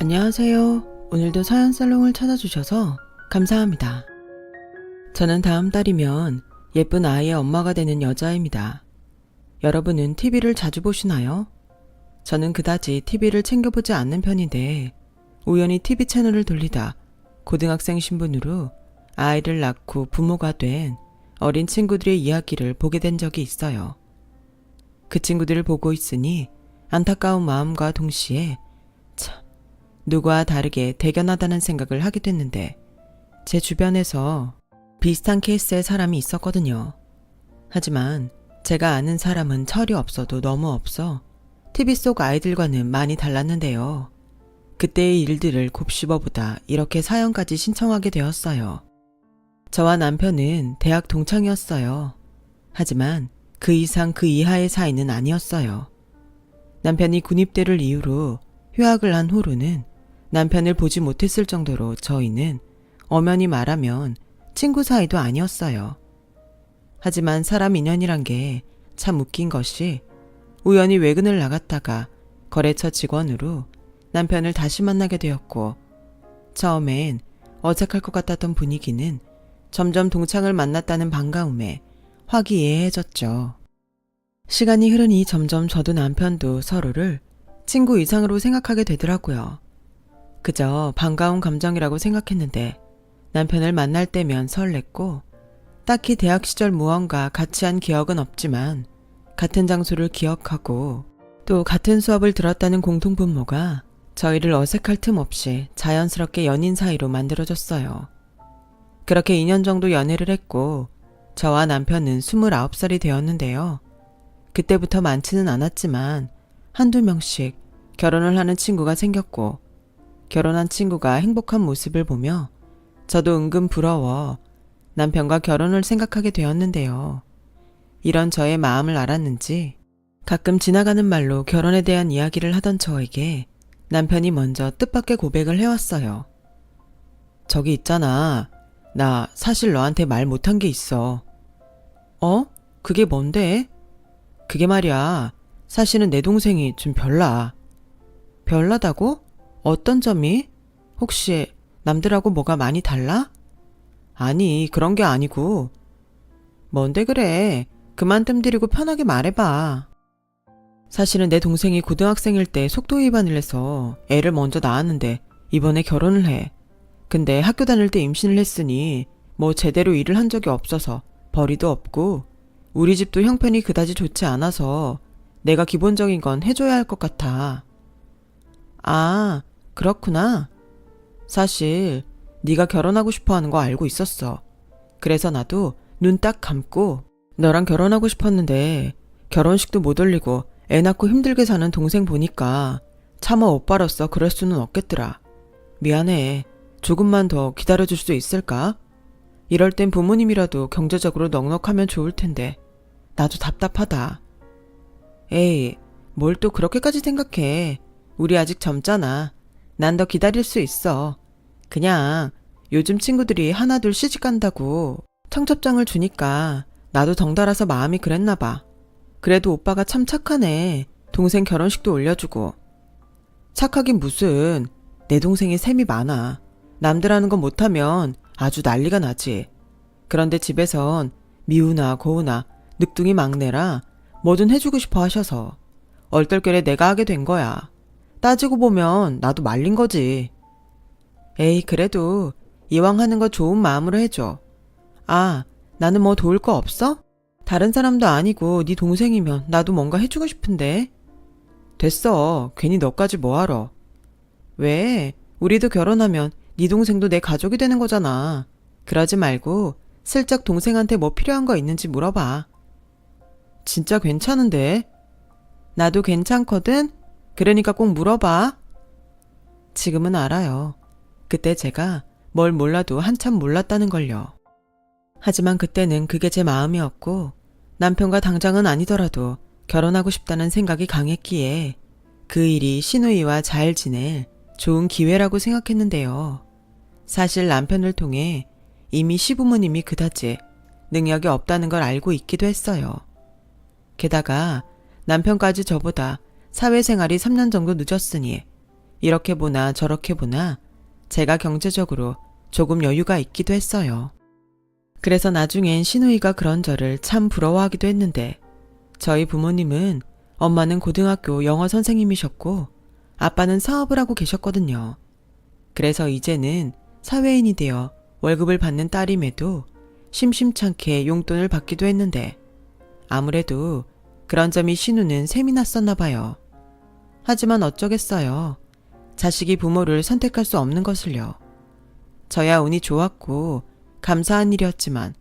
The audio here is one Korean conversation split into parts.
안녕하세요. 오늘도 사연살롱을 찾아주셔서 감사합니다. 저는 다음 달이면 예쁜 아이의 엄마가 되는 여자입니다. 여러분은 TV를 자주 보시나요? 저는 그다지 TV를 챙겨보지 않는 편인데 우연히 TV 채널을 돌리다 고등학생 신분으로 아이를 낳고 부모가 된 어린 친구들의 이야기를 보게 된 적이 있어요. 그 친구들을 보고 있으니 안타까운 마음과 동시에 참, 누구와 다르게 대견하다는 생각을 하게 됐는데 제 주변에서 비슷한 케이스의 사람이 있었거든요. 하지만 제가 아는 사람은 철이 없어도 너무 없어 TV 속 아이들과는 많이 달랐는데요. 그때의 일들을 곱씹어보다 이렇게 사연까지 신청하게 되었어요. 저와 남편은 대학 동창이었어요. 하지만 그 이상 그 이하의 사이는 아니었어요. 남편이 군입대를 이유로 휴학을 한 후로는 남편을 보지 못했을 정도로 저희는 엄연히 말하면 친구 사이도 아니었어요. 하지만 사람 인연이란 게 참 웃긴 것이 우연히 외근을 나갔다가 거래처 직원으로 남편을 다시 만나게 되었고 처음엔 어색할 것 같았던 분위기는 점점 동창을 만났다는 반가움에 화기애애해졌죠. 시간이 흐르니 점점 저도 남편도 서로를 친구 이상으로 생각하게 되더라고요. 그저 반가운 감정이라고 생각했는데 남편을 만날 때면 설렜고 딱히 대학 시절 무언가 같이 한 기억은 없지만 같은 장소를 기억하고 또 같은 수업을 들었다는 공통분모가 저희를 어색할 틈 없이 자연스럽게 연인 사이로 만들어졌어요. 그렇게 2년 정도 연애를 했고 저와 남편은 29살이 되었는데요. 그때부터 많지는 않았지만 한두 명씩 결혼을 하는 친구가 생겼고 결혼한 친구가 행복한 모습을 보며 저도 은근 부러워 남편과 결혼을 생각하게 되었는데요. 이런 저의 마음을 알았는지 가끔 지나가는 말로 결혼에 대한 이야기를 하던 저에게 남편이 먼저 뜻밖의 고백을 해왔어요. 저기 있잖아. 나 사실 너한테 말 못한 게 있어. 어? 그게 뭔데? 그게 말이야. 사실은 내 동생이 좀 별나. 별나다고? 어떤 점이? 혹시 남들하고 뭐가 많이 달라? 아니, 그런 게 아니고. 뭔데 그래? 그만 뜸들이고 편하게 말해봐. 사실은 내 동생이 고등학생일 때 속도 위반을 해서 애를 먼저 낳았는데 이번에 결혼을 해. 근데 학교 다닐 때 임신을 했으니 뭐 제대로 일을 한 적이 없어서 벌이도 없고 우리 집도 형편이 그다지 좋지 않아서 내가 기본적인 건 해줘야 할 것 같아. 아, 그렇구나. 사실 네가 결혼하고 싶어 하는 거 알고 있었어. 그래서 나도 눈 딱 감고 너랑 결혼하고 싶었는데 결혼식도 못 올리고 애 낳고 힘들게 사는 동생 보니까 차마 오빠로서 그럴 수는 없겠더라. 미안해. 조금만 더 기다려줄 수 있을까? 이럴 땐 부모님이라도 경제적으로 넉넉하면 좋을 텐데 나도 답답하다. 에이, 뭘 또 그렇게까지 생각해. 우리 아직 젊잖아. 난 더 기다릴 수 있어. 그냥 요즘 친구들이 하나둘 시집간다고 청첩장을 주니까 나도 덩달아서 마음이 그랬나 봐. 그래도 오빠가 참 착하네. 동생 결혼식도 올려주고. 착하긴 무슨. 내 동생이 셈이 많아. 남들 하는 거 못하면 아주 난리가 나지. 그런데 집에선 미우나 고우나 늑둥이 막내라 뭐든 해주고 싶어 하셔서 얼떨결에 내가 하게 된 거야. 따지고 보면 나도 말린 거지. 에이, 그래도 이왕 하는 거 좋은 마음으로 해줘. 아, 나는 뭐 도울 거 없어? 다른 사람도 아니고 네 동생이면 나도 뭔가 해주고 싶은데. 됐어. 괜히 너까지 뭐하러. 왜? 우리도 결혼하면 네 동생도 내 가족이 되는 거잖아. 그러지 말고 슬쩍 동생한테 뭐 필요한 거 있는지 물어봐. 진짜 괜찮은데? 나도 괜찮거든? 그러니까 꼭 물어봐. 지금은 알아요. 그때 제가 뭘 몰라도 한참 몰랐다는 걸요. 하지만 그때는 그게 제 마음이었고 남편과 당장은 아니더라도 결혼하고 싶다는 생각이 강했기에 그 일이 시누이와 잘 지낼 좋은 기회라고 생각했는데요. 사실 남편을 통해 이미 시부모님이 그다지 능력이 없다는 걸 알고 있기도 했어요. 게다가 남편까지 저보다 사회생활이 3년 정도 늦었으니 이렇게 보나 저렇게 보나 제가 경제적으로 조금 여유가 있기도 했어요. 그래서 나중엔 시누이가 그런 저를 참 부러워하기도 했는데 저희 부모님은 엄마는 고등학교 영어 선생님이셨고 아빠는 사업을 하고 계셨거든요. 그래서 이제는 사회인이 되어 월급을 받는 딸임에도 심심찮게 용돈을 받기도 했는데 아무래도 그런 점이 신우는 셈이 났었나 봐요. 하지만 어쩌겠어요. 자식이 부모를 선택할 수 없는 것을요. 저야 운이 좋았고 감사한 일이었지만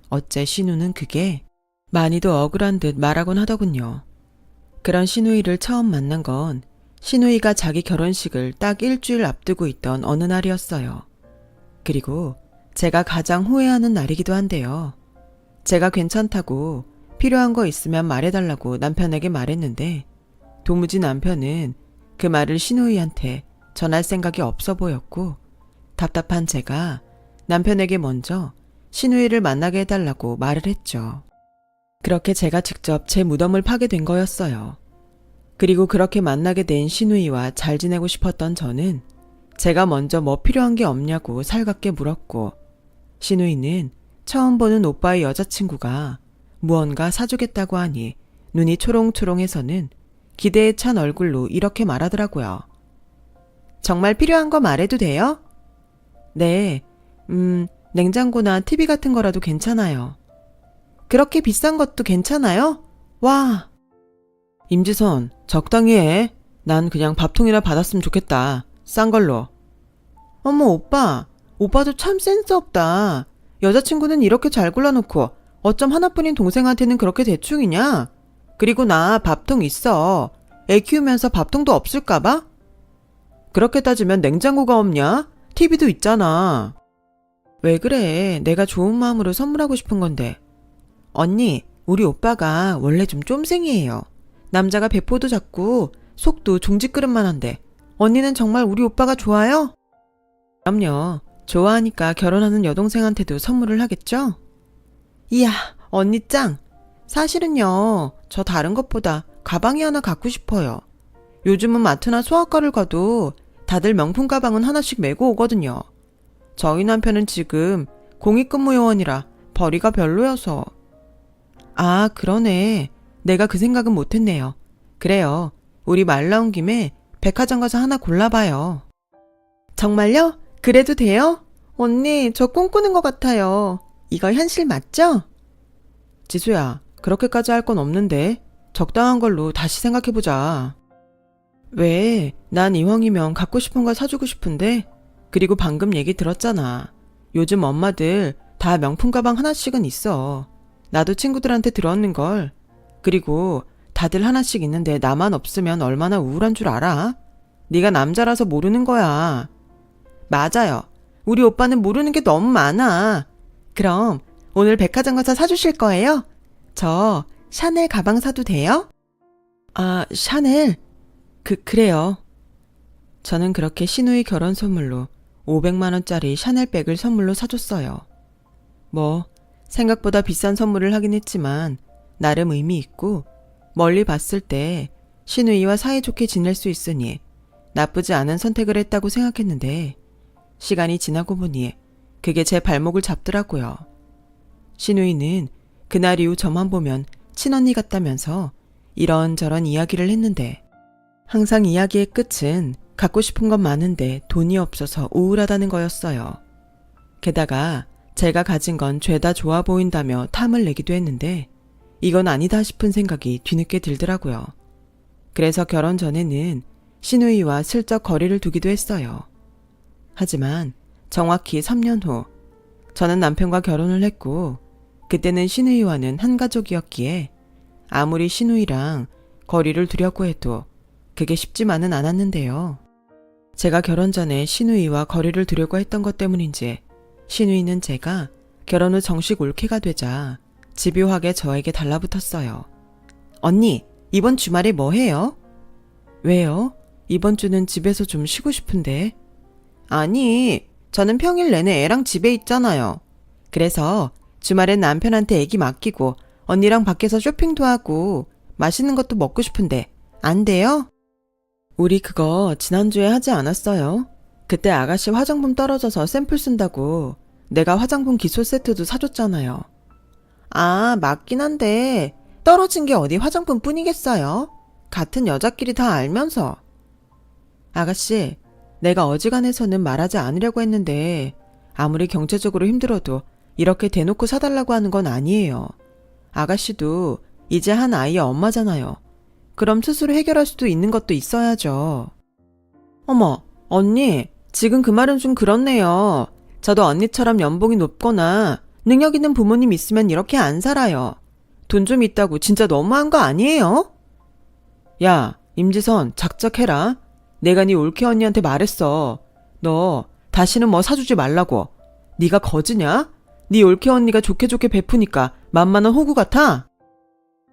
어째 신우는 그게 많이도 억울한 듯 말하곤 하더군요. 그런 시누이를 처음 만난 건 시누이가 자기 결혼식을 딱 일주일 앞두고 있던 어느 날이었어요. 그리고 제가 가장 후회하는 날이기도 한데요. 제가 괜찮다고 필요한 거 있으면 말해달라고 남편에게 말했는데 도무지 남편은 그 말을 시누이한테 전할 생각이 없어 보였고 답답한 제가 남편에게 먼저 시누이를 만나게 해달라고 말을 했죠. 그렇게 제가 직접 제 무덤을 파게 된 거였어요. 그리고 그렇게 만나게 된 시누이와 잘 지내고 싶었던 저는 제가 먼저 뭐 필요한 게 없냐고 살갑게 물었고 시누이는 처음 보는 오빠의 여자친구가 무언가 사주겠다고 하니 눈이 초롱초롱해서는 기대에 찬 얼굴로 이렇게 말하더라고요. 정말 필요한 거 말해도 돼요? 네, 냉장고나 TV 같은 거라도 괜찮아요. 그렇게 비싼 것도 괜찮아요? 와! 임지선, 적당히 해. 난 그냥 밥통이나 받았으면 좋겠다. 싼 걸로. 어머, 오빠도 참 센스 없다. 여자친구는 이렇게 잘 골라놓고 어쩜 하나뿐인 동생한테는 그렇게 대충이냐? 그리고 나 밥통 있어. 애 키우면서 밥통도 없을까봐? 그렇게 따지면 냉장고가 없냐? TV도 있잖아. 왜 그래? 내가 좋은 마음으로 선물하고 싶은 건데. 언니, 우리 오빠가 원래 좀 쫌생이에요. 남자가 배포도 작고 속도 종지그릇만 한데 언니는 정말 우리 오빠가 좋아요? 그럼요. 좋아하니까 결혼하는 여동생한테도 선물을 하겠죠? 이야, 언니 짱! 사실은요, 저 다른 것보다 가방이 하나 갖고 싶어요. 요즘은 마트나 소아과를 가도 다들 명품 가방은 하나씩 메고 오거든요. 저희 남편은 지금 공익근무요원이라 벌이가 별로여서. 아, 그러네. 내가 그 생각은 못했네요. 그래요. 우리 말 나온 김에 백화점 가서 하나 골라봐요. 정말요? 그래도 돼요? 언니, 저 꿈꾸는 것 같아요. 이거 현실 맞죠? 지수야, 그렇게까지 할 건 없는데 적당한 걸로 다시 생각해보자. 왜? 난 이왕이면 갖고 싶은 걸 사주고 싶은데 그리고 방금 얘기 들었잖아. 요즘 엄마들 다 명품 가방 하나씩은 있어. 나도 친구들한테 들었는걸. 그리고 다들 하나씩 있는데 나만 없으면 얼마나 우울한 줄 알아? 네가 남자라서 모르는 거야. 맞아요. 우리 오빠는 모르는 게 너무 많아. 그럼 오늘 백화점 가서 사주실 거예요? 저 샤넬 가방 사도 돼요? 아, 샤넬? 그래요. 저는 그렇게 시누이 결혼 선물로 500만 원짜리 샤넬백을 선물로 사줬어요. 뭐 생각보다 비싼 선물을 하긴 했지만 나름 의미 있고 멀리 봤을 때 시누이와 사이좋게 지낼 수 있으니 나쁘지 않은 선택을 했다고 생각했는데 시간이 지나고 보니 그게 제 발목을 잡더라고요. 시누이는 그날 이후 저만 보면 친언니 같다면서 이런저런 이야기를 했는데 항상 이야기의 끝은 갖고 싶은 건 많은데 돈이 없어서 우울하다는 거였어요. 게다가 제가 가진 건 죄다 좋아 보인다며 탐을 내기도 했는데 이건 아니다 싶은 생각이 뒤늦게 들더라고요. 그래서 결혼 전에는 시누이와 슬쩍 거리를 두기도 했어요. 하지만 정확히 3년 후 저는 남편과 결혼을 했고 그때는 시누이와는 한 가족이었기에 아무리 시누이랑 거리를 두려고 해도 그게 쉽지만은 않았는데요. 제가 결혼 전에 시누이와 거리를 두려고 했던 것 때문인지 시누이는 제가 결혼 후 정식 올케가 되자 집요하게 저에게 달라붙었어요. 언니, 이번 주말에 뭐 해요? 왜요? 이번 주는 집에서 좀 쉬고 싶은데. 아니, 저는 평일 내내 애랑 집에 있잖아요. 그래서 주말엔 남편한테 애기 맡기고 언니랑 밖에서 쇼핑도 하고 맛있는 것도 먹고 싶은데 안 돼요? 우리 그거 지난주에 하지 않았어요? 그때 아가씨 화장품 떨어져서 샘플 쓴다고 내가 화장품 기초 세트도 사줬잖아요. 아, 맞긴 한데 떨어진 게 어디 화장품 뿐이겠어요? 같은 여자끼리 다 알면서. 아가씨, 내가 어지간해서는 말하지 않으려고 했는데 아무리 경제적으로 힘들어도 이렇게 대놓고 사달라고 하는 건 아니에요. 아가씨도 이제 한 아이의 엄마잖아요. 그럼 스스로 해결할 수도 있는 것도 있어야죠. 어머, 언니, 지금 그 말은 좀 그렇네요. 저도 언니처럼 연봉이 높거나 능력 있는 부모님 있으면 이렇게 안 살아요. 돈 좀 있다고 진짜 너무한 거 아니에요? 야, 임지선, 작작해라. 내가 네 올케 언니한테 말했어. 너 다시는 뭐 사주지 말라고. 네가 거지냐? 네 올케 언니가 좋게 베푸니까 만만한 호구 같아?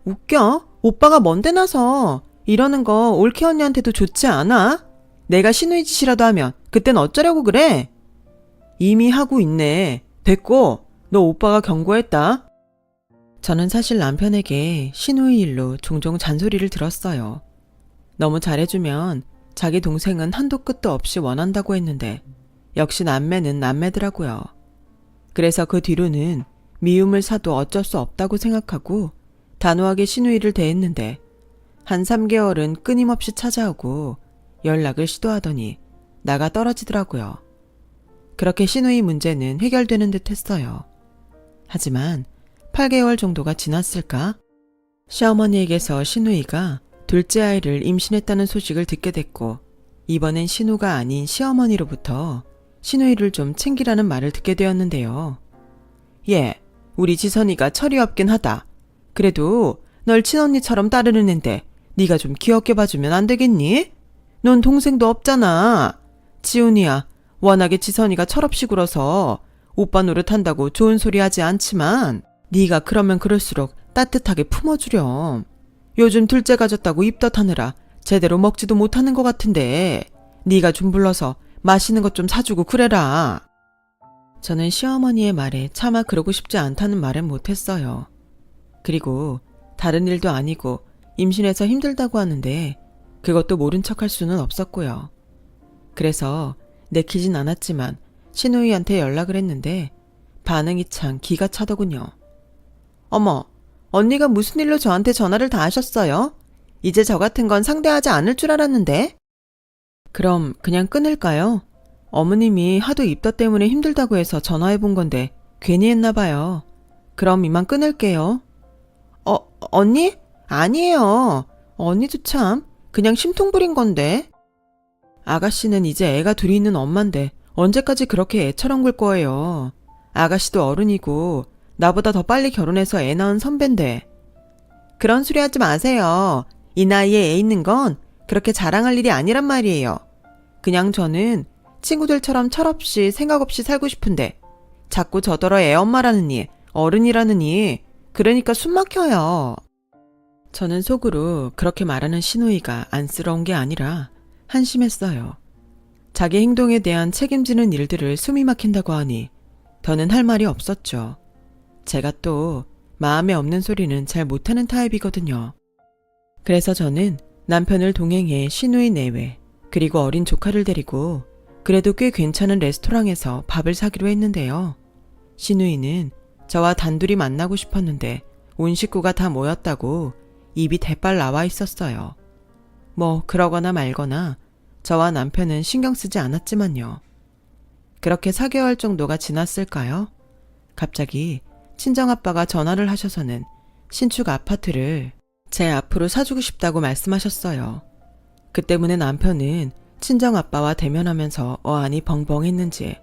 웃겨? 오빠가 뭔데 나서 이러는 거 올케 언니한테도 좋지 않아? 내가 신우이 짓이라도 하면 그땐 어쩌려고 그래? 이미 하고 있네. 됐고, 너 오빠가 경고했다. 저는 사실 남편에게 신우이 일로 종종 잔소리를 들었어요. 너무 잘해주면 자기 동생은 한도 끝도 없이 원한다고 했는데 역시 남매는 남매더라고요. 그래서 그 뒤로는 미움을 사도 어쩔 수 없다고 생각하고 단호하게 신우이를 대했는데 한 3개월은 끊임없이 찾아오고 연락을 시도하더니 나가 떨어지더라고요. 그렇게 신우이 문제는 해결되는 듯 했어요. 하지만 8개월 정도가 지났을까? 시어머니에게서 신우이가 둘째 아이를 임신했다는 소식을 듣게 됐고 이번엔 신우가 아닌 시어머니로부터 신우이를 좀 챙기라는 말을 듣게 되었는데요. 예, 우리 지선이가 철이 없긴 하다. 그래도 널 친언니처럼 따르는 앤데 네가 좀 귀엽게 봐주면 안 되겠니? 넌 동생도 없잖아. 지훈이야, 워낙에 지선이가 철없이 굴어서 오빠 노릇한다고 좋은 소리 하지 않지만 네가 그러면 그럴수록 따뜻하게 품어주렴. 요즘 둘째 가졌다고 입덧하느라 제대로 먹지도 못하는 것 같은데 네가 좀 불러서 맛있는 것 좀 사주고 그래라. 저는 시어머니의 말에 차마 그러고 싶지 않다는 말은 못했어요. 그리고 다른 일도 아니고 임신해서 힘들다고 하는데 그것도 모른 척할 수는 없었고요. 그래서 내키진 않았지만 신우이한테 연락을 했는데 반응이 참 기가 차더군요. 어머, 언니가 무슨 일로 저한테 전화를 다 하셨어요? 이제 저 같은 건 상대하지 않을 줄 알았는데? 그럼 그냥 끊을까요? 어머님이 하도 입덧 때문에 힘들다고 해서 전화해 본 건데 괜히 했나 봐요. 그럼 이만 끊을게요. 언니? 아니에요. 언니도 참 그냥 심통 부린 건데. 아가씨는 이제 애가 둘이 있는 엄만데 언제까지 그렇게 애처럼 굴 거예요. 아가씨도 어른이고 나보다 더 빨리 결혼해서 애 낳은 선배인데. 그런 소리 하지 마세요. 이 나이에 애 있는 건 그렇게 자랑할 일이 아니란 말이에요. 그냥 저는 친구들처럼 철없이 생각 없이 살고 싶은데 자꾸 저더러 애 엄마라느니 어른이라느니 그러니까 숨 막혀요. 저는 속으로 그렇게 말하는 신우이가 안쓰러운 게 아니라 한심했어요. 자기 행동에 대한 책임지는 일들을 숨이 막힌다고 하니 더는 할 말이 없었죠. 제가 또 마음에 없는 소리는 잘 못하는 타입이거든요. 그래서 저는 남편을 동행해 신우이 내외 그리고 어린 조카를 데리고 그래도 꽤 괜찮은 레스토랑에서 밥을 사기로 했는데요. 신우이는 저와 단둘이 만나고 싶었는데 온 식구가 다 모였다고 입이 대빨 나와 있었어요. 뭐 그러거나 말거나 저와 남편은 신경 쓰지 않았지만요. 그렇게 4개월 정도가 지났을까요? 갑자기 친정아빠가 전화를 하셔서는 신축 아파트를 제 앞으로 사주고 싶다고 말씀하셨어요. 그 때문에 남편은 친정아빠와 대면하면서 어안이 벙벙했는지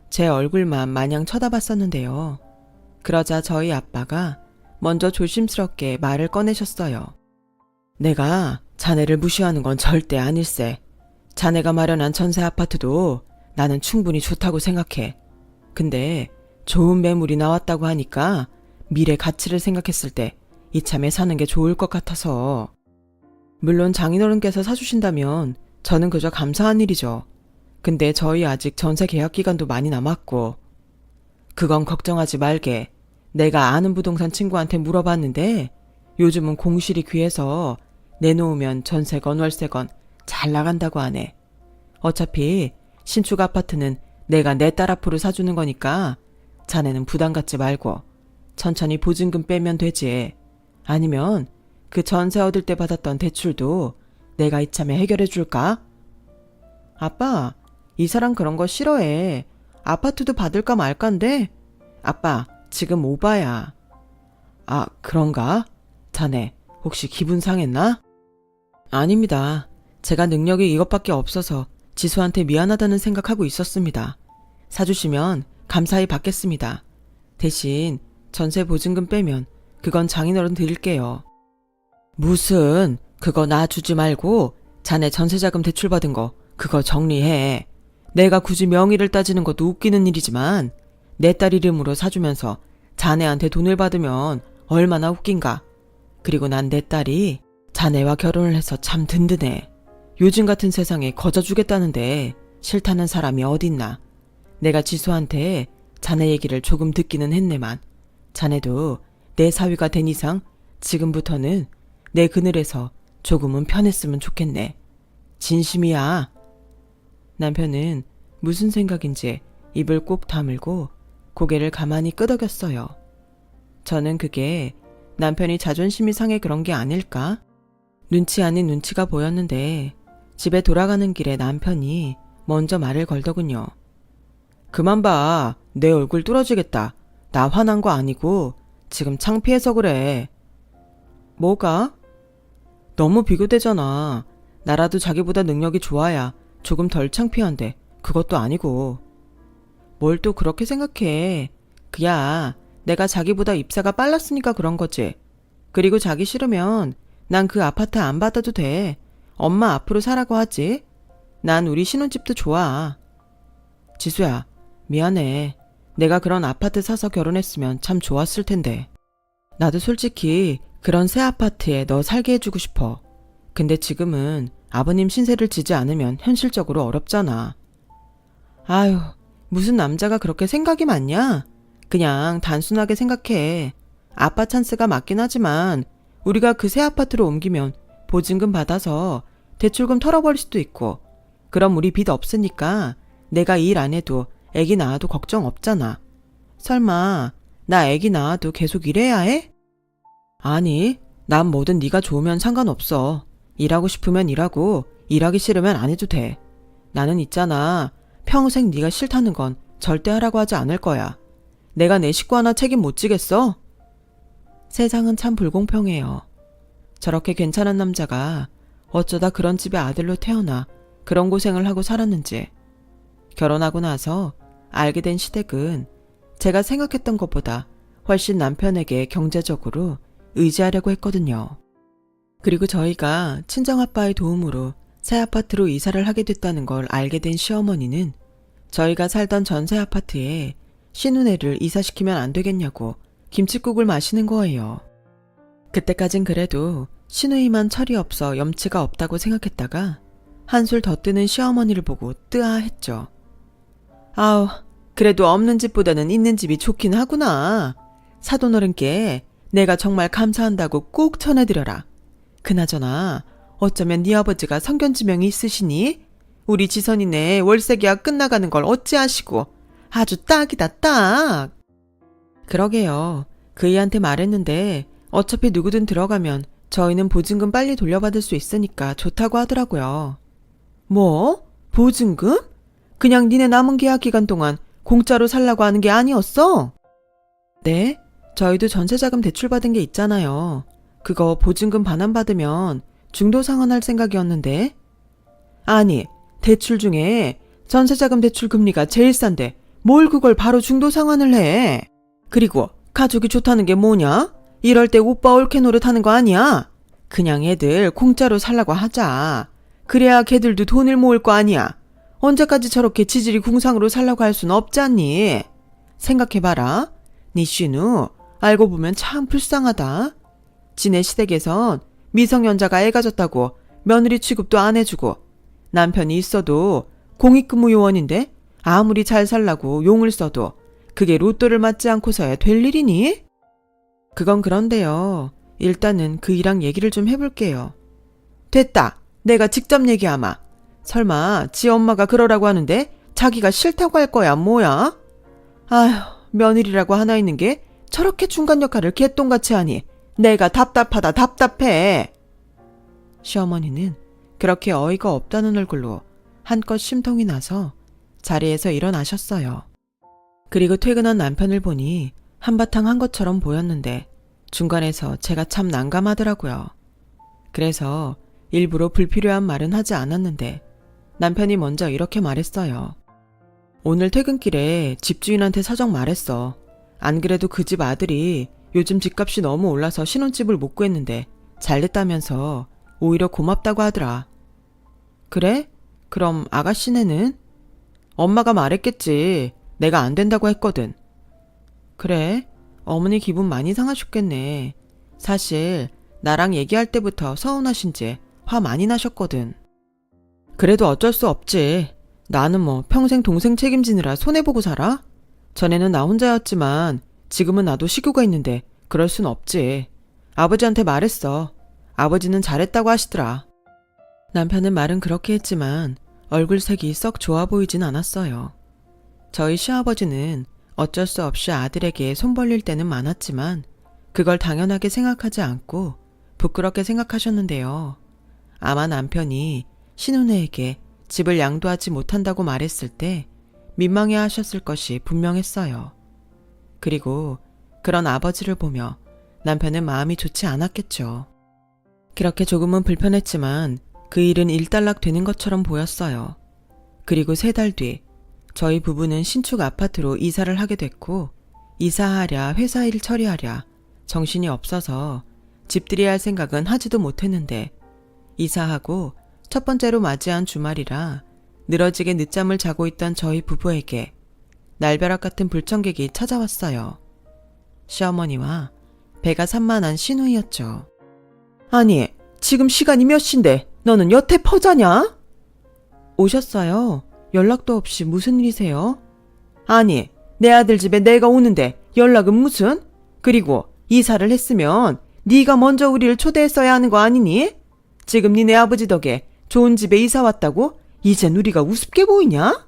제 얼굴만 마냥 쳐다봤었는데요. 그러자 저희 아빠가 먼저 조심스럽게 말을 꺼내셨어요. 내가 자네를 무시하는 건 절대 아닐세. 자네가 마련한 전세 아파트도 나는 충분히 좋다고 생각해. 근데 좋은 매물이 나왔다고 하니까 미래 가치를 생각했을 때 이참에 사는 게 좋을 것 같아서. 물론 장인어른께서 사주신다면 저는 그저 감사한 일이죠. 근데 저희 아직 전세 계약 기간도 많이 남았고. 그건 걱정하지 말게. 내가 아는 부동산 친구한테 물어봤는데 요즘은 공실이 귀해서 내놓으면 전세건 월세건 잘 나간다고 하네. 어차피 신축 아파트는 내가 내 딸 앞으로 사주는 거니까 자네는 부담 갖지 말고 천천히 보증금 빼면 되지. 아니면 그 전세 얻을 때 받았던 대출도 내가 이참에 해결해 줄까? 아빠, 이 사람 그런 거 싫어해. 아파트도 받을까 말까인데? 아빠, 지금 오바야. 아, 그런가? 자네, 혹시 기분 상했나? 아닙니다. 제가 능력이 이것밖에 없어서 지수한테 미안하다는 생각하고 있었습니다. 사주시면 감사히 받겠습니다. 대신 전세 보증금 빼면 그건 장인어른 드릴게요. 무슨, 그거 나 주지 말고 자네 전세자금 대출받은 거 그거 정리해. 내가 굳이 명의를 따지는 것도 웃기는 일이지만 내 딸 이름으로 사주면서 자네한테 돈을 받으면 얼마나 웃긴가. 그리고 난 내 딸이 자네와 결혼을 해서 참 든든해. 요즘 같은 세상에 거저주겠다는데 싫다는 사람이 어딨나. 내가 지수한테 자네 얘기를 조금 듣기는 했네만 자네도 내 사위가 된 이상 지금부터는 내 그늘에서 조금은 편했으면 좋겠네. 진심이야. 남편은 무슨 생각인지 입을 꼭 다물고 고개를 가만히 끄덕였어요. 저는 그게 남편이 자존심이 상해 그런 게 아닐까? 눈치 아닌 눈치가 보였는데 집에 돌아가는 길에 남편이 먼저 말을 걸더군요. 그만 봐. 내 얼굴 뚫어지겠다. 나 화난 거 아니고 지금 창피해서 그래. 뭐가? 너무 비교되잖아. 나라도 자기보다 능력이 좋아야 조금 덜 창피한데 그것도 아니고. 뭘 또 그렇게 생각해. 그야 내가 자기보다 입사가 빨랐으니까 그런 거지. 그리고 자기 싫으면 난 그 아파트 안 받아도 돼. 엄마 앞으로 사라고 하지. 난 우리 신혼집도 좋아. 지수야, 미안해. 내가 그런 아파트 사서 결혼했으면 참 좋았을 텐데. 나도 솔직히 그런 새 아파트에 너 살게 해주고 싶어. 근데 지금은 아버님 신세를 지지 않으면 현실적으로 어렵잖아. 아유, 무슨 남자가 그렇게 생각이 많냐? 그냥 단순하게 생각해. 아빠 찬스가 맞긴 하지만 우리가 그 새 아파트로 옮기면 보증금 받아서 대출금 털어버릴 수도 있고, 그럼 우리 빚 없으니까 내가 일 안 해도 애기 낳아도 걱정 없잖아. 설마 나 애기 낳아도 계속 일해야 해? 아니, 난 뭐든 네가 좋으면 상관없어. 일하고 싶으면 일하고 일하기 싫으면 안 해도 돼. 나는 있잖아. 평생 네가 싫다는 건 절대 하라고 하지 않을 거야. 내가 내 식구 하나 책임 못 지겠어? 세상은 참 불공평해요. 저렇게 괜찮은 남자가 어쩌다 그런 집의 아들로 태어나 그런 고생을 하고 살았는지. 결혼하고 나서 알게 된 시댁은 제가 생각했던 것보다 훨씬 남편에게 경제적으로 의지하려고 했거든요. 그리고 저희가 친정아빠의 도움으로 새 아파트로 이사를 하게 됐다는 걸 알게 된 시어머니는 저희가 살던 전세 아파트에 신혼애를 이사시키면 안 되겠냐고 김칫국을 마시는 거예요. 그때까진 그래도 시누이만 철이 없어 염치가 없다고 생각했다가 한술 더 뜨는 시어머니를 보고 뜨아했죠. 아우, 그래도 없는 집보다는 있는 집이 좋긴 하구나. 사돈어른께 내가 정말 감사한다고 꼭 전해드려라. 그나저나 어쩌면 네 아버지가 성견지명이 있으시니 우리 지선이네 월세계약 끝나가는 걸 어찌하시고 아주 딱이다 딱. 그러게요. 그이한테 말했는데 어차피 누구든 들어가면 저희는 보증금 빨리 돌려받을 수 있으니까 좋다고 하더라고요. 뭐? 보증금? 그냥 니네 남은 계약 기간 동안 공짜로 살라고 하는 게 아니었어? 네? 저희도 전세자금 대출받은 게 있잖아요. 그거 보증금 반환받으면 중도상환할 생각이었는데. 아니, 대출 중에 전세자금 대출 금리가 제일 싼데 뭘 그걸 바로 중도상환을 해. 그리고 가족이 좋다는 게 뭐냐? 이럴 때 오빠 올케 노릇하는 거 아니야? 그냥 애들 공짜로 살라고 하자. 그래야 걔들도 돈을 모을 거 아니야. 언제까지 저렇게 지질이 궁상으로 살라고 할 순 없잖니. 생각해봐라. 니 슈누 알고 보면 참 불쌍하다. 지네 시댁에선 미성년자가 애 가졌다고 며느리 취급도 안 해주고 남편이 있어도 공익근무 요원인데 아무리 잘 살라고 용을 써도 그게 로또를 맞지 않고서야 될 일이니? 그건 그런데요. 일단은 그이랑 얘기를 좀 해볼게요. 됐다. 내가 직접 얘기하마. 설마 지 엄마가 그러라고 하는데 자기가 싫다고 할 거야 뭐야? 아휴, 며느리라고 하나 있는 게 저렇게 중간 역할을 개똥같이 하니 내가 답답하다 답답해. 시어머니는 그렇게 어이가 없다는 얼굴로 한껏 심통이 나서 자리에서 일어나셨어요. 그리고 퇴근한 남편을 보니 한바탕 한 것처럼 보였는데 중간에서 제가 참 난감하더라고요. 그래서 일부러 불필요한 말은 하지 않았는데 남편이 먼저 이렇게 말했어요. 오늘 퇴근길에 집주인한테 사정 말했어. 안 그래도 그 집 아들이 요즘 집값이 너무 올라서 신혼집을 못 구했는데 잘됐다면서 오히려 고맙다고 하더라. 그래? 그럼 아가씨네는? 엄마가 말했겠지. 내가 안 된다고 했거든. 그래? 어머니 기분 많이 상하셨겠네. 사실 나랑 얘기할 때부터 서운하신지 화 많이 나셨거든. 그래도 어쩔 수 없지. 나는 뭐 평생 동생 책임지느라 손해보고 살아? 전에는 나 혼자였지만 지금은 나도 식구가 있는데 그럴 순 없지. 아버지한테 말했어. 아버지는 잘했다고 하시더라. 남편은 말은 그렇게 했지만 얼굴색이 썩 좋아 보이진 않았어요. 저희 시아버지는 어쩔 수 없이 아들에게 손 벌릴 때는 많았지만 그걸 당연하게 생각하지 않고 부끄럽게 생각하셨는데요. 아마 남편이 신혼애에게 집을 양도하지 못한다고 말했을 때 민망해 하셨을 것이 분명했어요. 그리고 그런 아버지를 보며 남편은 마음이 좋지 않았겠죠. 그렇게 조금은 불편했지만 그 일은 일단락 되는 것처럼 보였어요. 그리고 3달 뒤 저희 부부는 신축 아파트로 이사를 하게 됐고 이사하랴 회사 일 처리하랴 정신이 없어서 집들이 할 생각은 하지도 못했는데 이사하고 첫 번째로 맞이한 주말이라 늘어지게 늦잠을 자고 있던 저희 부부에게 날벼락 같은 불청객이 찾아왔어요. 시어머니와 배가 산만한 시누이였죠. 아니, 지금 시간이 몇 시인데 너는 여태 퍼자냐? 오셨어요? 연락도 없이 무슨 일이세요? 아니, 내 아들 집에 내가 오는데 연락은 무슨? 그리고 이사를 했으면 네가 먼저 우리를 초대했어야 하는 거 아니니? 지금 니네 아버지 덕에 좋은 집에 이사 왔다고 이젠 우리가 우습게 보이냐?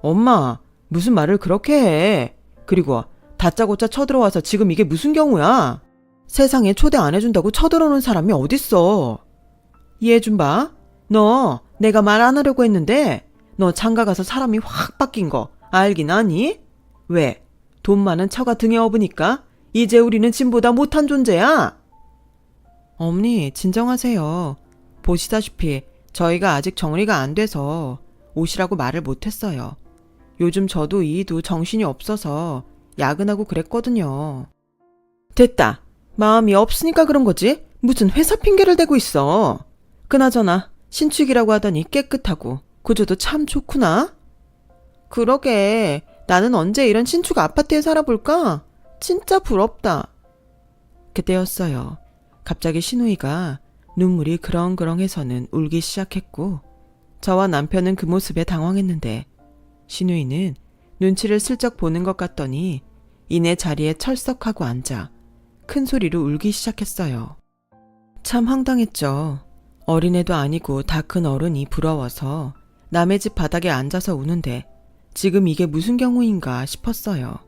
엄마, 무슨 말을 그렇게 해. 그리고 다짜고짜 쳐들어와서 지금 이게 무슨 경우야? 세상에 초대 안 해준다고 쳐들어오는 사람이 어딨어. 얘 좀 봐. 너 내가 말 안 하려고 했는데 너 장가 가서 사람이 확 바뀐 거 알긴 아니? 왜? 돈 많은 처가 등에 업으니까 이제 우리는 짐보다 못한 존재야? 어머니, 진정하세요. 보시다시피 저희가 아직 정리가 안 돼서 오시라고 말을 못했어요. 요즘 저도 이도 정신이 없어서 야근하고 그랬거든요. 됐다. 마음이 없으니까 그런 거지. 무슨 회사 핑계를 대고 있어. 그나저나 신축이라고 하더니 깨끗하고 구조도 참 좋구나. 그러게, 나는 언제 이런 신축 아파트에 살아볼까? 진짜 부럽다. 그때였어요. 갑자기 시누이가 눈물이 그렁그렁해서는 울기 시작했고 저와 남편은 그 모습에 당황했는데 시누이는 눈치를 슬쩍 보는 것 같더니 이내 자리에 철썩하고 앉아 큰 소리로 울기 시작했어요. 참 황당했죠. 어린애도 아니고 다 큰 어른이 부러워서 남의 집 바닥에 앉아서 우는데 지금 이게 무슨 경우인가 싶었어요.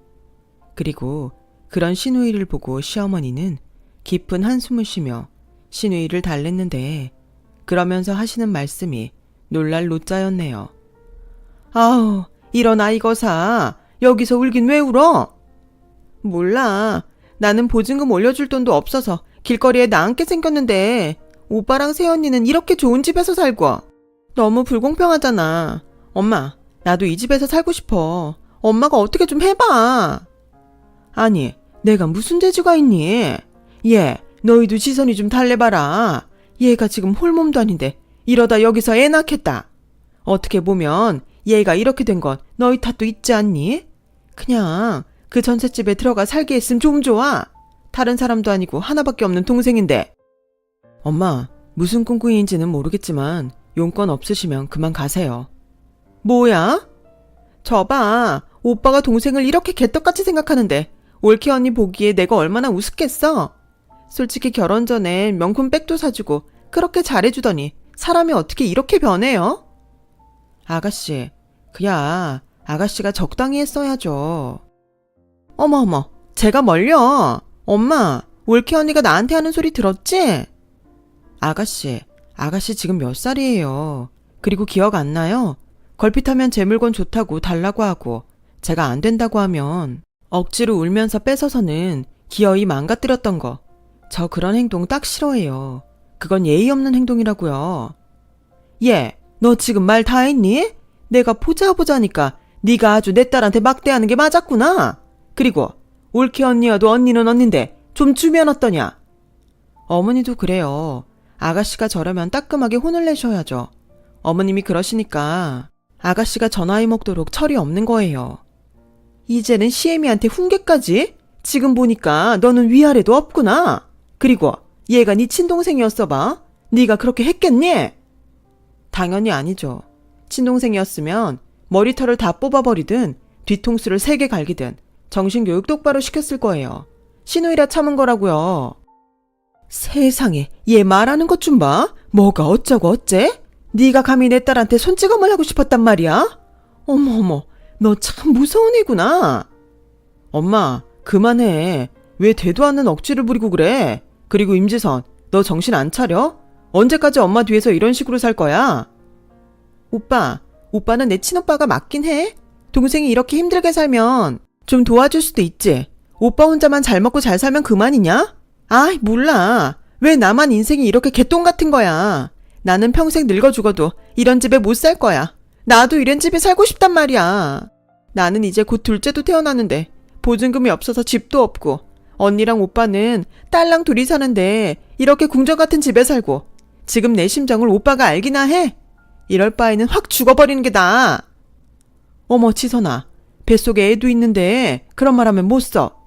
그리고 그런 시누이를 보고 시어머니는 깊은 한숨을 쉬며 시누이를 달랬는데 그러면서 하시는 말씀이 놀랄 노자였네요. 아우, 일어나 이거사. 여기서 울긴 왜 울어? 몰라. 나는 보증금 올려줄 돈도 없어서 길거리에 나앉게 생겼는데 오빠랑 새언니는 이렇게 좋은 집에서 살고. 너무 불공평하잖아. 엄마, 나도 이 집에서 살고 싶어. 엄마가 어떻게 좀 해봐. 아니, 내가 무슨 재주가 있니? 얘, 너희도 시선이 좀 달래봐라. 얘가 지금 홀몸도 아닌데 이러다 여기서 애 낳겠다. 어떻게 보면 얘가 이렇게 된 건 너희 탓도 있지 않니? 그냥 그 전셋집에 들어가 살게 했으면 좀 좋아. 다른 사람도 아니고 하나밖에 없는 동생인데. 엄마, 무슨 꿍꿍이인지는 모르겠지만 용건 없으시면 그만 가세요. 뭐야? 저봐, 오빠가 동생을 이렇게 개떡같이 생각하는데 올케 언니 보기에 내가 얼마나 우습겠어? 솔직히 결혼 전에 명품 백도 사주고 그렇게 잘해주더니 사람이 어떻게 이렇게 변해요? 아가씨, 그야 아가씨가 적당히 했어야죠. 어머, 제가 뭘요? 엄마, 올케 언니가 나한테 하는 소리 들었지? 아가씨 지금 몇 살이에요? 그리고 기억 안 나요? 걸핏하면 제 물건 좋다고 달라고 하고 제가 안 된다고 하면 억지로 울면서 뺏어서는 기어이 망가뜨렸던 거. 저 그런 행동 딱 싫어해요. 그건 예의 없는 행동이라고요. 얘, 너 지금 말 다 했니? 내가 보자니까 네가 아주 내 딸한테 막대하는 게 맞았구나. 그리고 올케 언니여도 언니는 언닌데 좀 주면 어떠냐? 어머니도 그래요. 아가씨가 저러면 따끔하게 혼을 내셔야죠. 어머님이 그러시니까 아가씨가 저 나이 먹도록 철이 없는 거예요. 이제는 시애미한테 훈계까지? 지금 보니까 너는 위아래도 없구나. 그리고 얘가 네 친동생이었어 봐. 네가 그렇게 했겠니? 당연히 아니죠. 친동생이었으면 머리털을 다 뽑아버리든 뒤통수를 3개 갈기든 정신교육 똑바로 시켰을 거예요. 신우이라 참은 거라고요. 세상에, 얘 말하는 것 좀 봐. 뭐가 어쩌고 어째? 네가 감히 내 딸한테 손찌검을 하고 싶었단 말이야? 어머, 너 참 무서운 애구나. 엄마, 그만해. 왜 되도 않는 억지를 부리고 그래? 그리고 임지선, 너 정신 안 차려? 언제까지 엄마 뒤에서 이런 식으로 살 거야? 오빠는 내 친오빠가 맞긴 해. 동생이 이렇게 힘들게 살면 좀 도와줄 수도 있지. 오빠 혼자만 잘 먹고 잘 살면 그만이냐? 아이, 몰라. 왜 나만 인생이 이렇게 개똥 같은 거야. 나는 평생 늙어 죽어도 이런 집에 못 살 거야. 나도 이런 집에 살고 싶단 말이야. 나는 이제 곧 둘째도 태어나는데 보증금이 없어서 집도 없고 언니랑 오빠는 딸랑 둘이 사는데 이렇게 궁전 같은 집에 살고 지금 내 심정을 오빠가 알기나 해? 이럴 바에는 확 죽어버리는 게 나아. 어머, 지선아. 뱃속에 애도 있는데 그런 말 하면 못 써.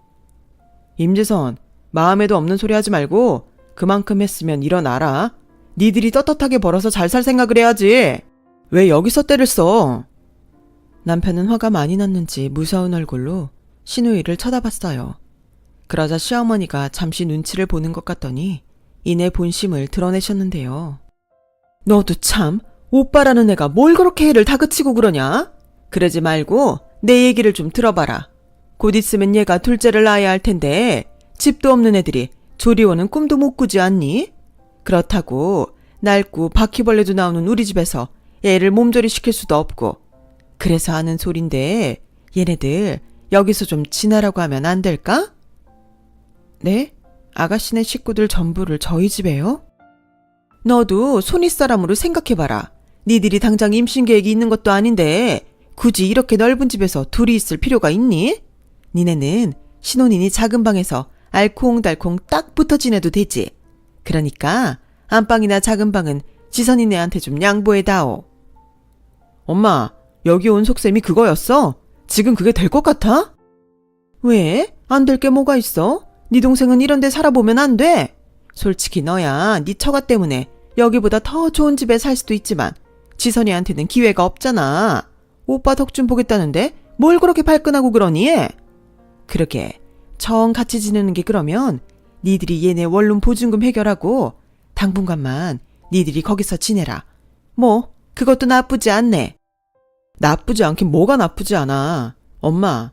임지선, 마음에도 없는 소리 하지 말고 그만큼 했으면 일어나라. 니들이 떳떳하게 벌어서 잘 살 생각을 해야지. 왜 여기서 때를 써? 남편은 화가 많이 났는지 무서운 얼굴로 신우이를 쳐다봤어요. 그러자 시어머니가 잠시 눈치를 보는 것 같더니 이내 본심을 드러내셨는데요. 너도 참, 오빠라는 애가 뭘 그렇게 애를 다그치고 그러냐? 그러지 말고 내 얘기를 좀 들어봐라. 곧 있으면 얘가 둘째를 낳아야 할 텐데 집도 없는 애들이 조리원은 꿈도 못 꾸지 않니? 그렇다고 낡고 바퀴벌레도 나오는 우리 집에서 애를 몸조리 시킬 수도 없고 그래서 하는 소린데 얘네들 여기서 좀 지내라고 하면 안 될까? 네? 아가씨네 식구들 전부를 저희 집에요? 너도 손윗사람으로 생각해봐라. 니들이 당장 임신 계획이 있는 것도 아닌데 굳이 이렇게 넓은 집에서 둘이 있을 필요가 있니? 니네는 신혼이니 작은 방에서 알콩달콩 딱 붙어 지내도 되지. 그러니까 안방이나 작은 방은 지선이네한테 좀 양보해다오. 엄마, 여기 온 속셈이 그거였어? 지금 그게 될 것 같아? 왜? 안 될 게 뭐가 있어? 네 동생은 이런 데 살아보면 안 돼. 솔직히 너야 네 처가 때문에 여기보다 더 좋은 집에 살 수도 있지만 지선이한테는 기회가 없잖아. 오빠 덕 좀 보겠다는데 뭘 그렇게 발끈하고 그러니? 그러게 정 같이 지내는 게 그러면 니들이 얘네 원룸 보증금 해결하고 당분간만 니들이 거기서 지내라. 뭐 그것도 나쁘지 않네. 나쁘지 않긴 뭐가 나쁘지 않아. 엄마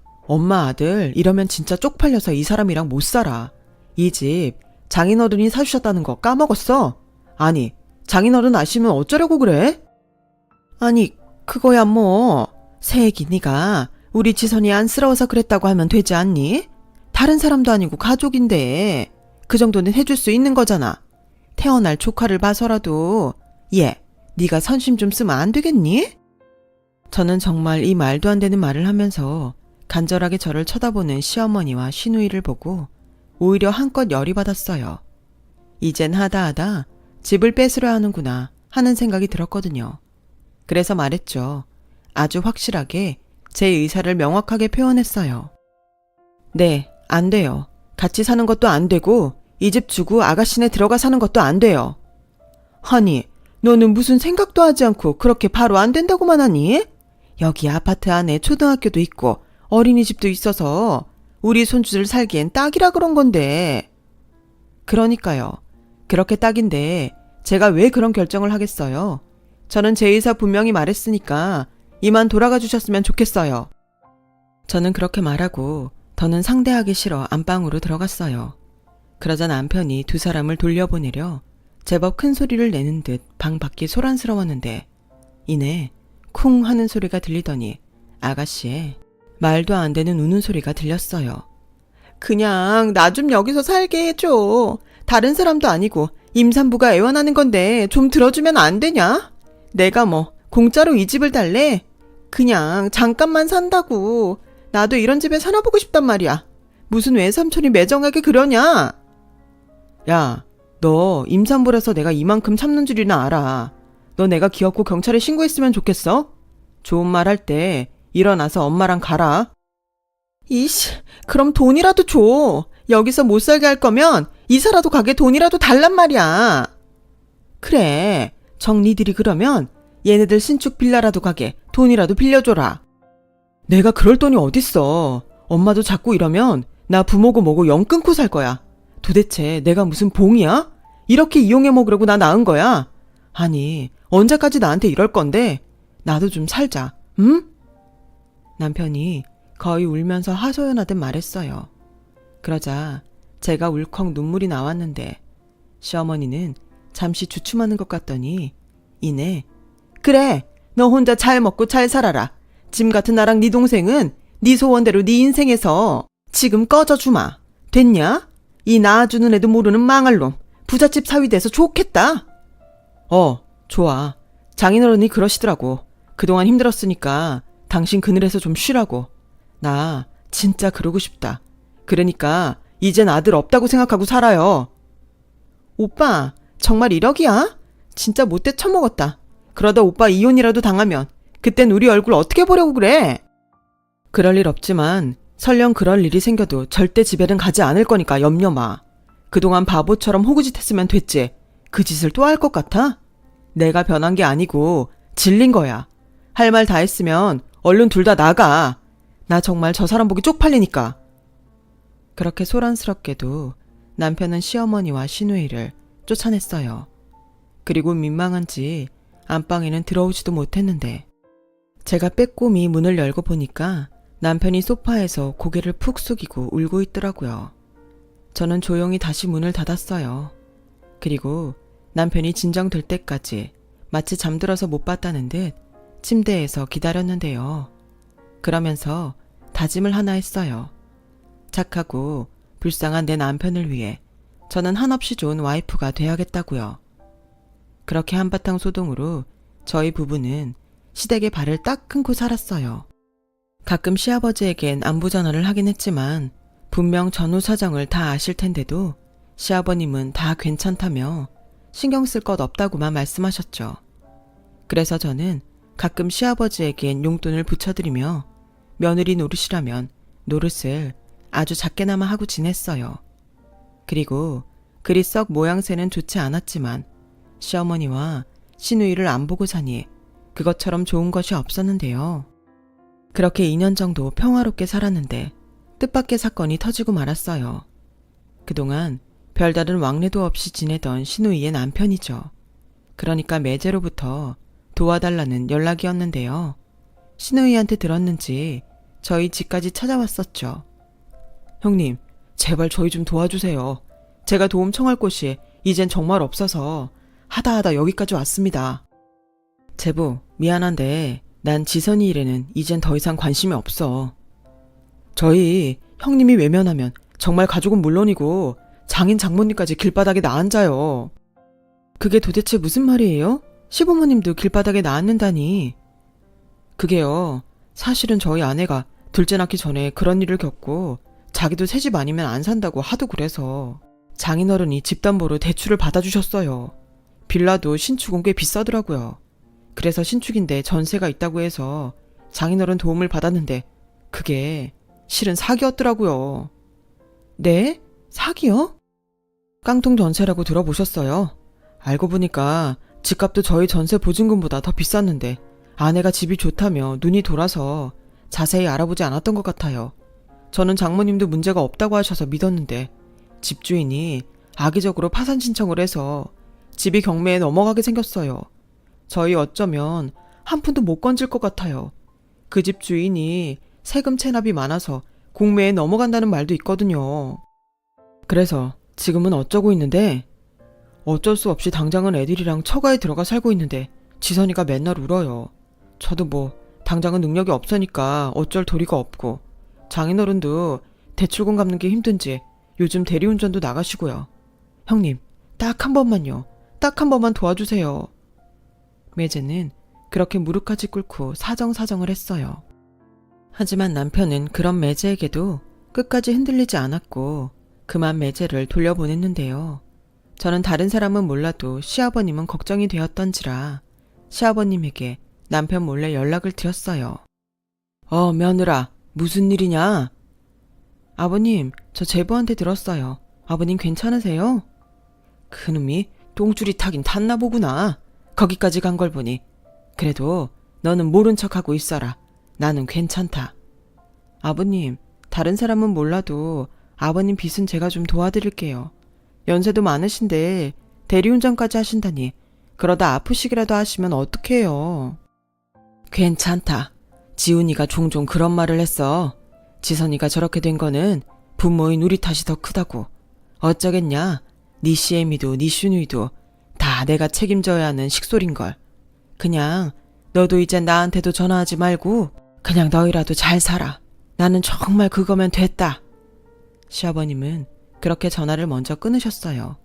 아들 이러면 진짜 쪽팔려서 이 사람이랑 못 살아. 이 집 장인어른이 사주셨다는 거 까먹었어? 아니 장인어른 아시면 어쩌려고 그래? 아니 그거야 뭐 새애기 네가 우리 지선이 안쓰러워서 그랬다고 하면 되지 않니? 다른 사람도 아니고 가족인데 그 정도는 해줄 수 있는 거잖아. 태어날 조카를 봐서라도 얘 네가 선심 좀 쓰면 안 되겠니? 저는 정말 이 말도 안 되는 말을 하면서 간절하게 저를 쳐다보는 시어머니와 시누이를 보고 오히려 한껏 열이 받았어요. 이젠 하다 집을 뺏으려 하는구나 하는 생각이 들었거든요. 그래서 말했죠. 아주 확실하게 제 의사를 명확하게 표현했어요. 네, 안 돼요. 같이 사는 것도 안 되고 이 집 주고 아가씨네 들어가 사는 것도 안 돼요. 아니, 너는 무슨 생각도 하지 않고 그렇게 바로 안 된다고만 하니? 여기 아파트 안에 초등학교도 있고 어린이집도 있어서 우리 손주들 살기엔 딱이라 그런 건데. 그러니까요. 그렇게 딱인데 제가 왜 그런 결정을 하겠어요? 저는 제 의사 분명히 말했으니까 이만 돌아가 주셨으면 좋겠어요. 저는 그렇게 말하고 더는 상대하기 싫어 안방으로 들어갔어요. 그러자 남편이 두 사람을 돌려보내려 제법 큰 소리를 내는 듯 방 밖이 소란스러웠는데 이내 쿵 하는 소리가 들리더니 아가씨의 말도 안 되는 우는 소리가 들렸어요. 그냥 나 좀 여기서 살게 해줘. 다른 사람도 아니고 임산부가 애원하는 건데 좀 들어주면 안 되냐? 내가 뭐 공짜로 이 집을 달래? 그냥 잠깐만 산다고. 나도 이런 집에 살아보고 싶단 말이야. 무슨 외삼촌이 매정하게 그러냐? 야, 너 임산부라서 내가 이만큼 참는 줄이나 알아. 너 내가 귀엽고 경찰에 신고했으면 좋겠어? 좋은 말 할 때 일어나서 엄마랑 가라. 이씨, 그럼 돈이라도 줘. 여기서 못 살게 할 거면 이사라도 가게 돈이라도 달란 말이야. 그래, 정리들이 그러면 얘네들 신축 빌라라도 가게 돈이라도 빌려줘라. 내가 그럴 돈이 어딨어. 엄마도 자꾸 이러면 나 부모고 뭐고 영 끊고 살 거야. 도대체 내가 무슨 봉이야? 이렇게 이용해 먹으려고 나 낳은 거야? 아니, 언제까지 나한테 이럴 건데? 나도 좀 살자, 응? 남편이 거의 울면서 하소연하듯 말했어요. 그러자 제가 울컥 눈물이 나왔는데 시어머니는 잠시 주춤하는 것 같더니 이내 그래, 너 혼자 잘 먹고 잘 살아라. 짐 같은 나랑 네 동생은 네 소원대로 네 인생에서 지금 꺼져주마. 됐냐? 이 낳아주는 애도 모르는 망할 놈. 부잣집 사위 돼서 좋겠다. 좋아. 장인어른이 그러시더라고. 그동안 힘들었으니까 당신 그늘에서 좀 쉬라고. 나 진짜 그러고 싶다. 그러니까 이젠 아들 없다고 생각하고 살아요. 오빠, 정말 1억이야? 진짜 못돼 처먹었다. 그러다 오빠 이혼이라도 당하면 그땐 우리 얼굴 어떻게 보려고 그래? 그럴 일 없지만 설령 그럴 일이 생겨도 절대 집에는 가지 않을 거니까 염려 마. 그동안 바보처럼 호구짓 했으면 됐지. 그 짓을 또 할 것 같아? 내가 변한 게 아니고 질린 거야. 할 말 다 했으면 얼른 둘 다 나가. 나 정말 저 사람 보기 쪽팔리니까. 그렇게 소란스럽게도 남편은 시어머니와 시누이를 쫓아냈어요. 그리고 민망한지 안방에는 들어오지도 못했는데 제가 빼꼼히 문을 열고 보니까 남편이 소파에서 고개를 푹 숙이고 울고 있더라고요. 저는 조용히 다시 문을 닫았어요. 그리고 남편이 진정될 때까지 마치 잠들어서 못 봤다는 듯 침대에서 기다렸는데요. 그러면서 다짐을 하나 했어요. 착하고 불쌍한 내 남편을 위해 저는 한없이 좋은 와이프가 돼야겠다고요. 그렇게 한바탕 소동으로 저희 부부는 시댁에 발을 딱 끊고 살았어요. 가끔 시아버지에겐 안부 전화를 하긴 했지만 분명 전후 사정을 다 아실 텐데도 시아버님은 다 괜찮다며 신경 쓸 것 없다고만 말씀하셨죠. 그래서 저는 가끔 시아버지에겐 용돈을 붙여드리며 며느리 노릇이라면 노릇을 아주 작게나마 하고 지냈어요. 그리고 그리 썩 모양새는 좋지 않았지만 시어머니와 시누이를 안 보고 사니 그것처럼 좋은 것이 없었는데요. 그렇게 2년 정도 평화롭게 살았는데 뜻밖의 사건이 터지고 말았어요. 그동안 별다른 왕래도 없이 지내던 시누이의 남편이죠. 그러니까 매제로부터 도와달라는 연락이었는데요. 시누이한테 들었는지 저희 집까지 찾아왔었죠. 형님, 제발 저희 좀 도와주세요. 제가 도움 청할 곳이 이젠 정말 없어서 하다 여기까지 왔습니다. 제부, 미안한데 난 지선이 일에는 이젠 더 이상 관심이 없어. 저희 형님이 외면하면 정말 가족은 물론이고 장인 장모님까지 길바닥에 나앉아요. 그게 도대체 무슨 말이에요? 시부모님도 길바닥에 나앉는다니. 그게요, 사실은 저희 아내가 둘째 낳기 전에 그런 일을 겪고 자기도 새집 아니면 안 산다고 하도 그래서 장인어른이 집담보로 대출을 받아주셨어요. 빌라도 신축은 꽤 비싸더라고요. 그래서 신축인데 전세가 있다고 해서 장인어른 도움을 받았는데 그게 실은 사기였더라고요. 네? 사기요? 깡통 전세라고 들어보셨어요? 알고 보니까 집값도 저희 전세 보증금보다 더 비쌌는데 아내가 집이 좋다며 눈이 돌아서 자세히 알아보지 않았던 것 같아요. 저는 장모님도 문제가 없다고 하셔서 믿었는데 집주인이 악의적으로 파산 신청을 해서 집이 경매에 넘어가게 생겼어요. 저희 어쩌면 한 푼도 못 건질 것 같아요. 그 집 주인이 세금 체납이 많아서 공매에 넘어간다는 말도 있거든요. 그래서 지금은 어쩌고 있는데 어쩔 수 없이 당장은 애들이랑 처가에 들어가 살고 있는데 지선이가 맨날 울어요. 저도 뭐 당장은 능력이 없으니까 어쩔 도리가 없고 장인어른도 대출금 갚는 게 힘든지 요즘 대리운전도 나가시고요. 형님, 딱 한 번만요. 딱 한 번만 도와주세요. 매제는 그렇게 무릎까지 꿇고 사정사정을 했어요. 하지만 남편은 그런 매제에게도 끝까지 흔들리지 않았고 그만 매제를 돌려보냈는데요. 저는 다른 사람은 몰라도 시아버님은 걱정이 되었던지라 시아버님에게 남편 몰래 연락을 드렸어요. 며느라, 무슨 일이냐? 아버님, 저 제부한테 들었어요. 아버님 괜찮으세요? 그놈이 똥줄이 타긴 탔나 보구나. 거기까지 간 걸 보니. 그래도 너는 모른 척하고 있어라. 나는 괜찮다. 아버님, 다른 사람은 몰라도 아버님 빚은 제가 좀 도와드릴게요. 연세도 많으신데 대리운전까지 하신다니 그러다 아프시기라도 하시면 어떡해요. 괜찮다. 지훈이가 종종 그런 말을 했어. 지선이가 저렇게 된 거는 부모인 우리 탓이 더 크다고. 어쩌겠냐. 네 시애미도 네 슈누이도 다 내가 책임져야 하는 식솔인걸. 그냥 너도 이제 나한테도 전화하지 말고 그냥 너희라도 잘 살아. 나는 정말 그거면 됐다. 시아버님은 그렇게 전화를 먼저 끊으셨어요.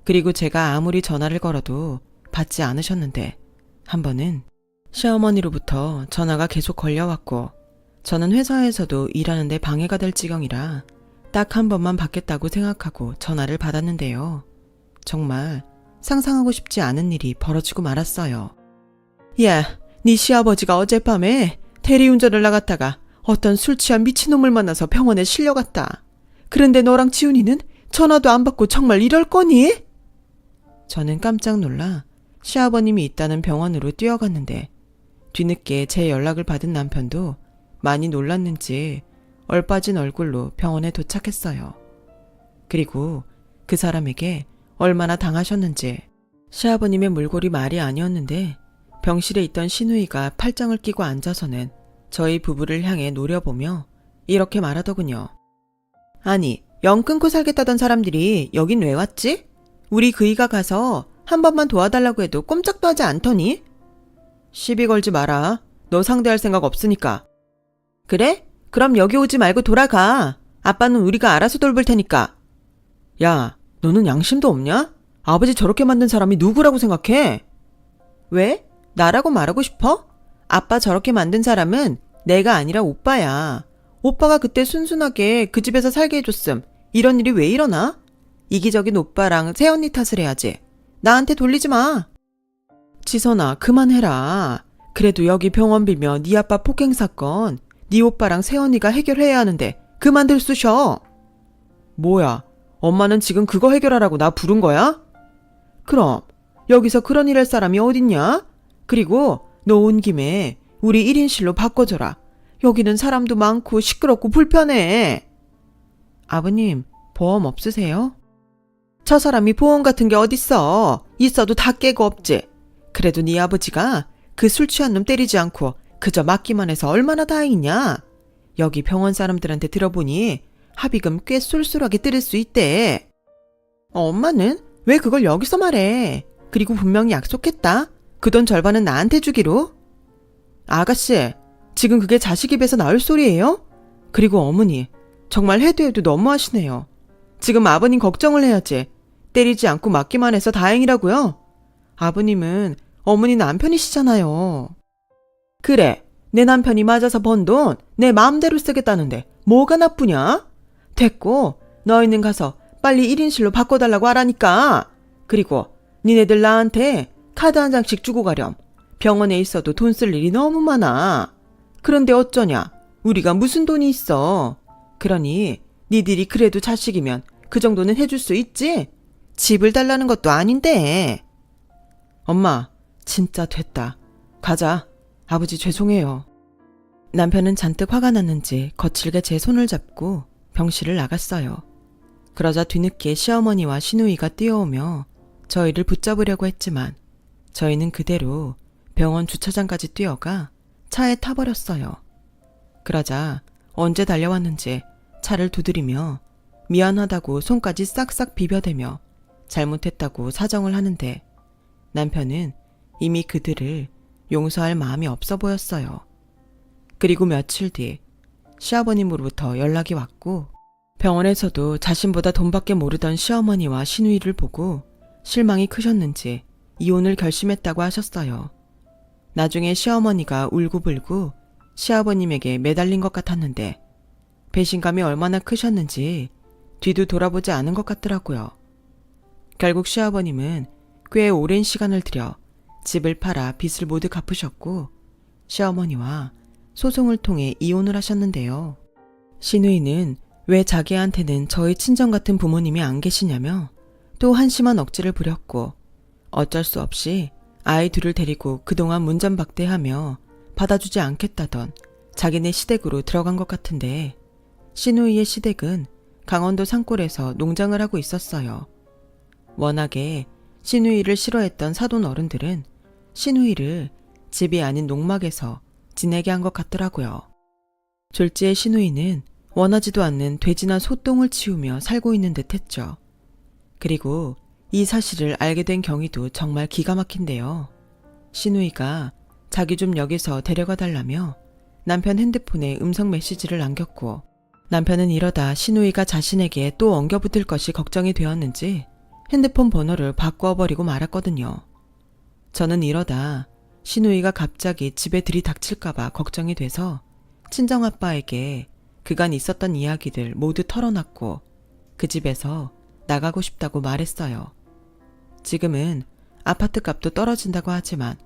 그리고 제가 아무리 전화를 걸어도 받지 않으셨는데 한 번은 시어머니로부터 전화가 계속 걸려왔고 저는 회사에서도 일하는데 방해가 될 지경이라 딱 한 번만 받겠다고 생각하고 전화를 받았는데요. 정말 상상하고 싶지 않은 일이 벌어지고 말았어요. 야, 네 시아버지가 어젯밤에 대리운전을 나갔다가 어떤 술 취한 미친놈을 만나서 병원에 실려갔다. 그런데 너랑 지훈이는 전화도 안 받고 정말 이럴 거니? 저는 깜짝 놀라 시아버님이 있다는 병원으로 뛰어갔는데 뒤늦게 제 연락을 받은 남편도 많이 놀랐는지 얼빠진 얼굴로 병원에 도착했어요. 그리고 그 사람에게 얼마나 당하셨는지 시아버님의 몰골이 말이 아니었는데 병실에 있던 시누이가 팔짱을 끼고 앉아서는 저희 부부를 향해 노려보며 이렇게 말하더군요. 아니, 영 끊고 살겠다던 사람들이 여긴 왜 왔지? 우리 그이가 가서 한 번만 도와달라고 해도 꼼짝도 하지 않더니? 시비 걸지 마라. 너 상대할 생각 없으니까. 그래? 그럼 여기 오지 말고 돌아가. 아빠는 우리가 알아서 돌볼 테니까. 야, 너는 양심도 없냐? 아버지 저렇게 만든 사람이 누구라고 생각해? 왜? 나라고 말하고 싶어? 아빠 저렇게 만든 사람은 내가 아니라 오빠야. 오빠가 그때 순순하게 그 집에서 살게 해줬음. 이런 일이 왜 일어나? 이기적인 오빠랑 새언니 탓을 해야지. 나한테 돌리지 마. 지선아, 그만해라. 그래도 여기 병원 빌며 네 아빠 폭행 사건 네 오빠랑 새언니가 해결해야 하는데 그만들 쑤셔. 뭐야, 엄마는 지금 그거 해결하라고 나 부른 거야? 그럼 여기서 그런 일 할 사람이 어딨냐? 그리고 너 온 김에 우리 1인실로 바꿔줘라. 여기는 사람도 많고 시끄럽고 불편해. 아버님, 보험 없으세요? 저 사람이 보험 같은 게 어딨어. 있어도 다 깨고 없지. 그래도 네 아버지가 그 술 취한 놈 때리지 않고 그저 맞기만 해서 얼마나 다행이냐. 여기 병원 사람들한테 들어보니 합의금 꽤 쏠쏠하게 때릴 수 있대. 엄마는 왜 그걸 여기서 말해. 그리고 분명히 약속했다. 그 돈 절반은 나한테 주기로. 아가씨, 지금 그게 자식 입에서 나올 소리예요? 그리고 어머니, 정말 해도 너무하시네요. 지금 아버님 걱정을 해야지. 때리지 않고 맞기만 해서 다행이라고요? 아버님은 어머니 남편이시잖아요. 그래, 내 남편이 맞아서 번 돈 내 마음대로 쓰겠다는데 뭐가 나쁘냐? 됐고, 너희는 가서 빨리 1인실로 바꿔달라고 하라니까. 그리고 니네들 나한테 카드 한 장씩 주고 가렴. 병원에 있어도 돈 쓸 일이 너무 많아. 그런데 어쩌냐? 우리가 무슨 돈이 있어. 그러니 니들이 그래도 자식이면 그 정도는 해줄 수 있지? 집을 달라는 것도 아닌데. 엄마, 진짜 됐다. 가자. 아버지 죄송해요. 남편은 잔뜩 화가 났는지 거칠게 제 손을 잡고 병실을 나갔어요. 그러자 뒤늦게 시어머니와 시누이가 뛰어오며 저희를 붙잡으려고 했지만 저희는 그대로 병원 주차장까지 뛰어가 차에 타버렸어요. 그러자 언제 달려왔는지 차를 두드리며 미안하다고 손까지 싹싹 비벼대며 잘못했다고 사정을 하는데 남편은 이미 그들을 용서할 마음이 없어 보였어요. 그리고 며칠 뒤 시아버님으로부터 연락이 왔고 병원에서도 자신보다 돈밖에 모르던 시어머니와 시누이를 보고 실망이 크셨는지 이혼을 결심했다고 하셨어요. 나중에 시어머니가 울고불고 시아버님에게 매달린 것 같았는데 배신감이 얼마나 크셨는지 뒤도 돌아보지 않은 것 같더라고요. 결국 시아버님은 꽤 오랜 시간을 들여 집을 팔아 빚을 모두 갚으셨고 시어머니와 소송을 통해 이혼을 하셨는데요. 시누이는 왜 자기한테는 저희 친정 같은 부모님이 안 계시냐며 또 한심한 억지를 부렸고 어쩔 수 없이 아이 둘을 데리고 그동안 문전박대하며 받아주지 않겠다던 자기네 시댁으로 들어간 것 같은데 시누이의 시댁은 강원도 산골에서 농장을 하고 있었어요. 워낙에 시누이를 싫어했던 사돈 어른들은 시누이를 집이 아닌 농막에서 지내게 한 것 같더라고요. 졸지의 시누이는 원하지도 않는 돼지나 소똥을 치우며 살고 있는 듯 했죠. 그리고 이 사실을 알게 된 경위도 정말 기가 막힌데요. 시누이가 자기 좀 여기서 데려가 달라며 남편 핸드폰에 음성 메시지를 남겼고 남편은 이러다 시누이가 자신에게 또 엉겨붙을 것이 걱정이 되었는지 핸드폰 번호를 바꾸어버리고 말았거든요. 저는 이러다 시누이가 갑자기 집에 들이닥칠까봐 걱정이 돼서 친정아빠에게 그간 있었던 이야기들 모두 털어놨고 그 집에서 나가고 싶다고 말했어요. 지금은 아파트 값도 떨어진다고 하지만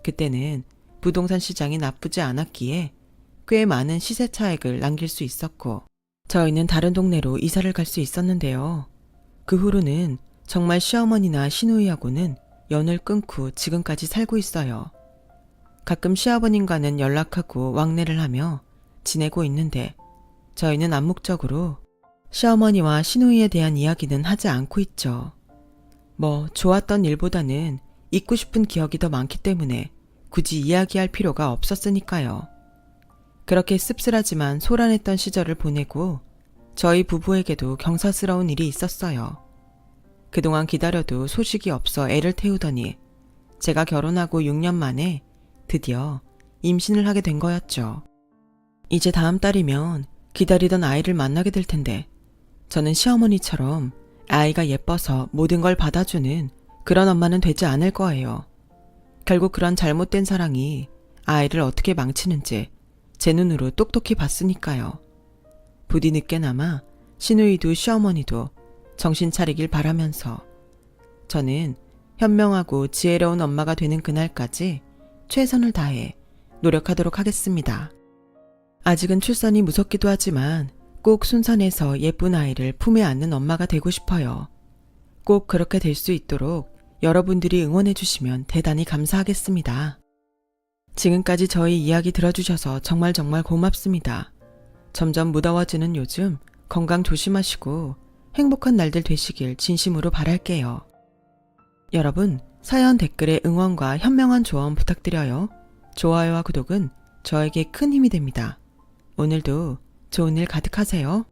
그때는 부동산 시장이 나쁘지 않았기에 꽤 많은 시세 차익을 남길 수 있었고 저희는 다른 동네로 이사를 갈 수 있었는데요. 그 후로는 정말 시어머니나 시누이하고는 연을 끊고 지금까지 살고 있어요. 가끔 시아버님과는 연락하고 왕래를 하며 지내고 있는데 저희는 암묵적으로 시어머니와 시누이에 대한 이야기는 하지 않고 있죠. 뭐 좋았던 일보다는 잊고 싶은 기억이 더 많기 때문에 굳이 이야기할 필요가 없었으니까요. 그렇게 씁쓸하지만 소란했던 시절을 보내고 저희 부부에게도 경사스러운 일이 있었어요. 그동안 기다려도 소식이 없어 애를 태우더니 제가 결혼하고 6년 만에 드디어 임신을 하게 된 거였죠. 이제 다음 달이면 기다리던 아이를 만나게 될 텐데 저는 시어머니처럼 아이가 예뻐서 모든 걸 받아주는 그런 엄마는 되지 않을 거예요. 결국 그런 잘못된 사랑이 아이를 어떻게 망치는지 제 눈으로 똑똑히 봤으니까요. 부디 늦게나마 시누이도 시어머니도 정신 차리길 바라면서 저는 현명하고 지혜로운 엄마가 되는 그날까지 최선을 다해 노력하도록 하겠습니다. 아직은 출산이 무섭기도 하지만 꼭 순산해서 예쁜 아이를 품에 안는 엄마가 되고 싶어요. 꼭 그렇게 될 수 있도록 여러분들이 응원해 주시면 대단히 감사하겠습니다. 지금까지 저희 이야기 들어주셔서 정말 고맙습니다. 점점 무더워지는 요즘 건강 조심하시고 행복한 날들 되시길 진심으로 바랄게요. 여러분, 사연 댓글에 응원과 현명한 조언 부탁드려요. 좋아요와 구독은 저에게 큰 힘이 됩니다. 오늘도 좋은 일 가득하세요.